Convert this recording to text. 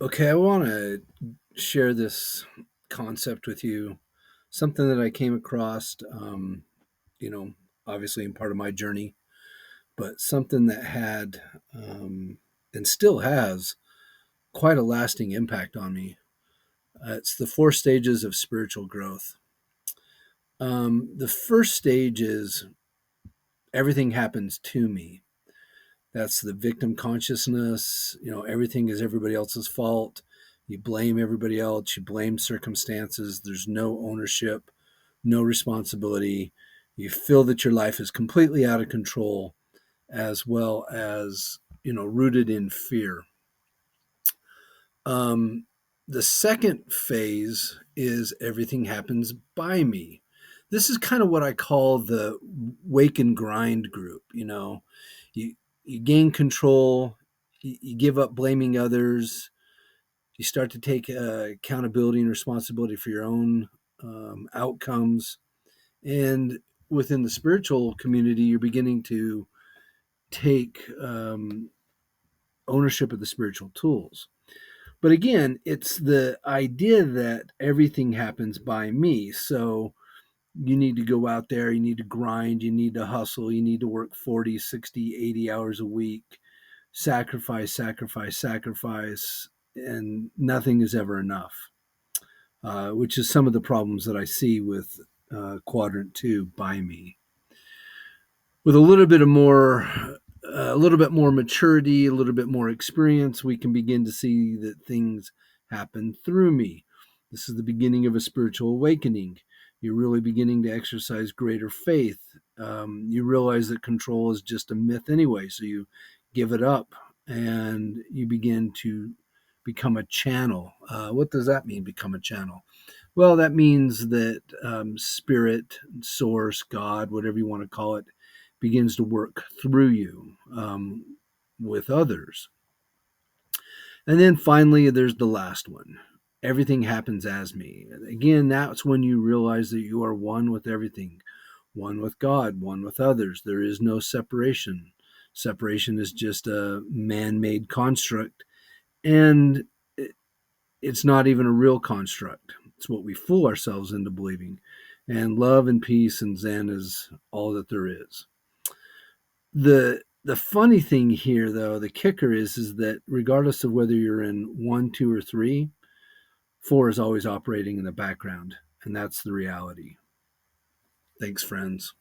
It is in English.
Okay, I want to share this concept with you. Something that I came across, you know, obviously in part of my journey, but something that had and still has quite a lasting impact on me. It's the four stages of spiritual growth. The first stage is everything happens to me. That's the victim consciousness. Everything is everybody else's fault. You blame everybody else. You blame circumstances. There's no ownership, no responsibility. You feel that your life is completely out of control, as well as, rooted in fear. Um, the second phase is everything happens by me. This is kind of what I call the wake and grind group. You you gain control, you give up blaming others, you start to take accountability and responsibility for your own outcomes, and within the spiritual community, you're beginning to take ownership of the spiritual tools. But again, it's the idea that everything happens by me. So you need to go out there, you need to grind, you need to hustle, you need to work 40, 60, 80 hours a week, sacrifice, sacrifice, sacrifice, and nothing is ever enough, which is some of the problems that I see with quadrant two by me. With a little bit more maturity, a little bit more experience, we can begin to see that things happen through me. This is the beginning of a spiritual awakening. You're really beginning to exercise greater faith. You realize that control is just a myth anyway, so you give it up and you begin to become a channel. What does that mean, become a channel? Well, that means that spirit, source, God, whatever you want to call it, begins to work through you with others. And then finally, there's the last one. Everything happens as me. Again, that's when you realize that you are one with everything, one with God, one with others. There is no separation. Separation is just a man made construct, and it's not even a real construct. It's what we fool ourselves into believing. And love and peace and Zen is all that there is. The funny thing here, though, the kicker is that regardless of whether you're in one, two, or three, four is always operating in the background, and that's the reality. Thanks, friends.